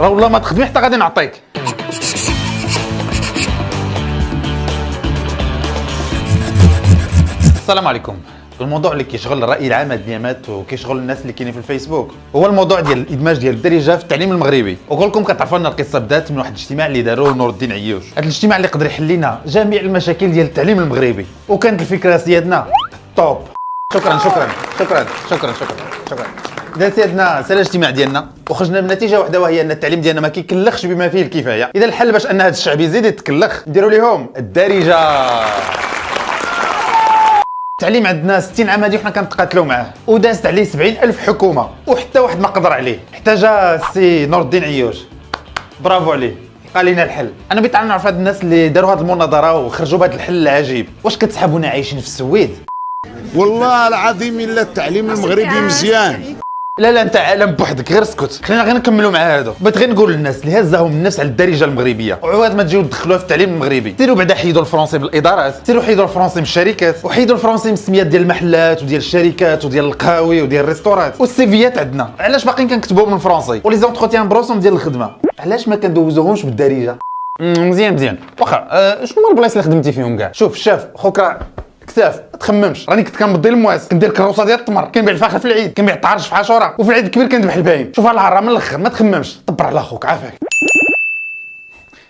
راه والله ما تخدمي حتى غادي نعطيك. السلام عليكم. الموضوع اللي كيشغل الراي العام هاد الايامات وكيشغل الناس اللي كاينين في الفيسبوك هو الموضوع ديال الادماج ديال الدارجه في التعليم المغربي. وقول لكم كتعرفوا ان القصه بدات من واحد الاجتماع اللي داروه نور الدين عيوش. هذا الاجتماع اللي قدر يحل لنا جميع المشاكل ديال التعليم المغربي، وكانت الفكره سيادنا توب. شكرا شكرا شكرا شكرا شكرا شكرا. اذا سيادنا سال الاجتماع ديالنا وخرجنا بنتيجه واحده، وهي ان التعليم ديالنا ما كيكلخش بما فيه الكفايه. اذا الحل باش ان هذا الشعب يزيد يتكلخ نديروا لهم الدارجه. التعليم عندنا 60 عام هادي وحنا كنتقاتلوا معاه، ودازت عليه 70,000 حكومه وحتى واحد ما قدر عليه، حتى جا السي نور الدين عيوش برافو عليه لقى لينا الحل. انا بغيت نعرف هاد الناس اللي داروا هاد المناظره وخرجوا بهذا الحل العجيب، واش كتسحبونا عايشين في السويد؟ والله العظيم الا التعليم المغربي مزيان. لا انت عالم بوحدك، غير اسكت. خلينا غير نكملوا مع هادو. بغيت غير نقول للناس اللي هزاهم الناس على الدارجه المغربيه وعواد ما تجيو تدخلوها في التعليم المغربي، سيروا بعدا حيدوا الفرنسي بالادارات، سيروا حيدوا الفرنسي من الشركات، وحيدوا الفرنسي من السميات ديال المحلات وديال الشركات وديال القهاوي وديال الريستورات. والسيفيات عندنا علاش باقيين كنكتبوهم بالفرنسي؟ ولي زونتروتيان بروسون ديال الخدمه علاش ما كندوزوهمش بالدارجه؟ مزيان واخا. شنو هما البلايص اللي خدمتي فيهم كاع؟ شوف الشاف خوك راه كتاف ما تخممش، راني كنت كنبضي المواس، كندير كروسه ديال التمر، كنبيع الفاخر في العيد، كنبيع الطعرش في عاشوراء، وفي العيد الكبير كندبح البهايم. شوف العرا من الاخر ما تخممش، طبر على خوك عافاك.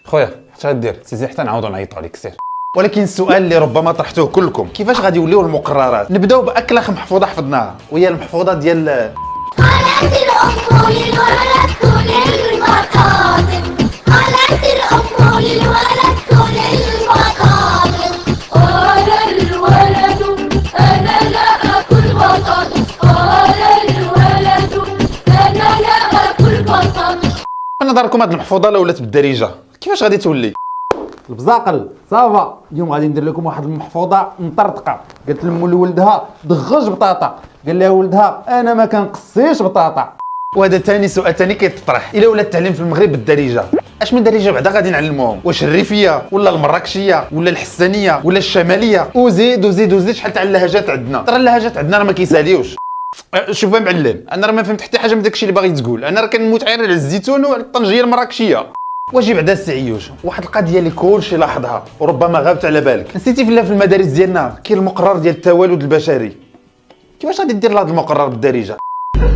خويا اش غدير؟ سيزي حتى نعاودو نعيطوا عليك سير. ولكن السؤال اللي ربما طرحتوه كلكم، كيفاش غادي يوليو المقررات؟ نبداو باكلخ محفوظه حفظناها، وهي المحفوظه ديال قالت الأم للولد كل المقادم، قالت الأم للولد كل المقادم، قال الولد أنا لا أكل بطاطس، قال الولد أنا لا أكل بطاطس. في نظركم هاد المحفوظه لو ولات بالدارجه كيفاش غادي تولي؟ البزاقل صافا. اليوم غادي ندير لكم واحد المحفوظه مطرطقه. قالت لمو لولدها دغج بطاطا، قال لها ولدها انا ما كنقصيش بطاطا. وهذا ثاني سؤال ثاني كيتطرح، الا ولا التعليم في المغرب بالدارجه اش من دارجه بعدا غادي نعلموهم؟ واش الريفيه ولا المراكشيه ولا الحسانيه ولا الشماليه؟ وزيد وزيد وزيد شحال تاع اللهجات عندنا. ترى اللهجات عندنا راه ما كيساليوش. شوف يا معلم، انا راه ما فهمت حتى حاجه من داكشي اللي باغي تقول، انا راه كنموت عير على الزيتون وعلى الطنجيه المراكشيه. واجي بعدا السي عيوش واحد القضيه اللي كلشي لاحظها وربما غابت على بالك، نسيتي في المدارس ديالنا كاين المقرر ديال التوالد البشري. كيفاش غادي دير هذا المقرر بالدارجه؟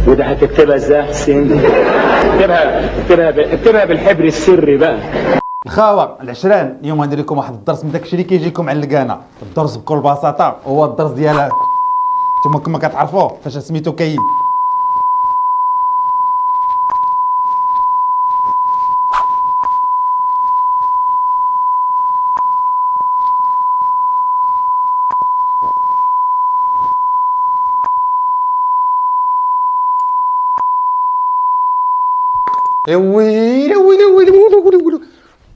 وده هتكتبها ازاي يا حسين؟ اكتبها بالحبر السري بقى. الخاوه العشران، اليوم غندير لكم واحد الدرس من داكشي اللي كيجيكم على الكانه. الدرس بكل بساطه هو الدرس ديال نتوما كما كتعرفوه فاش سميتو كاين. يا ويلي ويلي ويلي ويلي،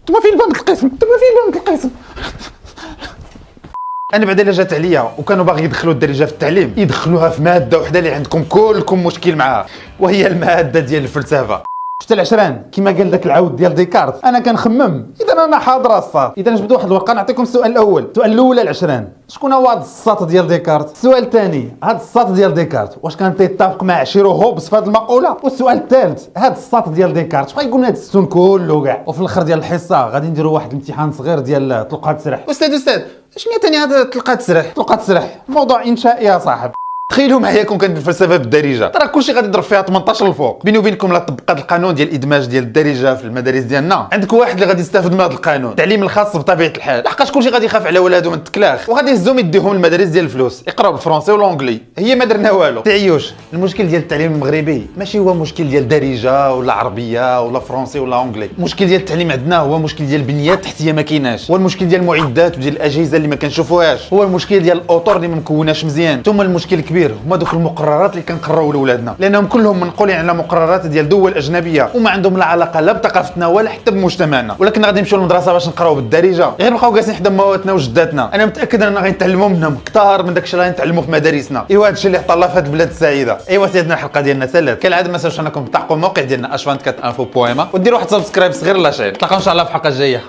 نتوما فين بانت القسم؟ نتوما فين بانت القسم؟ انا بعدا الا جات عليا وكانوا باغي يدخلوا الدارجه في التعليم يدخلوها في ماده وحده اللي عندكم كلكم مشكل معاها، وهي الماده ديال الفلسفه. شفت العشران كيما قال داك العود ديال ديكارت، انا كنخمم اذا انا حاضر الصاد. اذا نجبدوا واحد الورقه نعطيكم السؤال الاول. السؤال الاول العشران، شكون هو هذا الساط ديال ديكارت؟ السؤال الثاني، هذا الساط ديال ديكارت واش كان تيتفق مع عشيرو هوبس في هذه المقوله؟ والسؤال الثالث، هذا الساط ديال ديكارت واش غيقول لنا هذا السون كله كاع؟ وفي الاخر ديال الحصه غادي نديروا واحد الامتحان صغير ديال طلقات سرح. استاذ شنو ثاني هذا طلقات سرح؟ طلقات سرح موضوع انشائي يا صاحب. تخيلوا معايا كون كانت الفلسفه بالدارجه، ترى كلشي غادي يضرب فيها 18 الفوق. بيني وبينكم لا طبقات القانون ديال الادماج ديال الدارجه في المدارس ديالنا عندك واحد اللي غادي يستافد من هذا القانون، التعليم الخاص بطبيعه الحال، لحقاش كلشي غادي يخاف على ولادو من التكلاخ وغادي يهزهم يديهم المدارس ديال الفلوس يقراو بالفرنسي والانجلي. هي ما درنا والو. تعيوش المشكل ديال التعليم المغربي ماشي هو مشكل ديال دارجه ولا عربيه ولا فرنسي ولا انجلي، المشكل ديال التعليم عندنا هو مشكل ديال البنيات التحتيه ما كايناش، هو المشكل ديال المعدات وديال الاجهزه اللي ما كنشوفوهاش، هو المشكل ديال الاطر اللي ما مكوناش مزيان، ثم المشكل الكبير هما دوك المقررات اللي كنقرروا لولادنا، لانهم كلهم منقولين على مقررات ديال دول اجنبيه وما عندهم لا علاقه لا بثقافتنا ولا حتى بمجتمعنا. ولكن غادي نمشيو للمدرسه باش نقراو بالدارجه غير نبقاو جالسين حدا مواتنا وجداتنا. انا متاكد اننا غنتعلموا منهم اكثر من داكشي اللي غنتعلموا في مدارسنا. ايوا هادشي اللي عطا الله في هاد البلاد السعيده. ايوا سيدنا الحلقه ديالنا سالات كالعاده، ما تنساوش انكم تلحقوا الموقع ديالنا h24info.ma وديروا واحد سبسكرايب صغير لاشين. نتلاقاو ان شاء الله في الحلقه الجايه.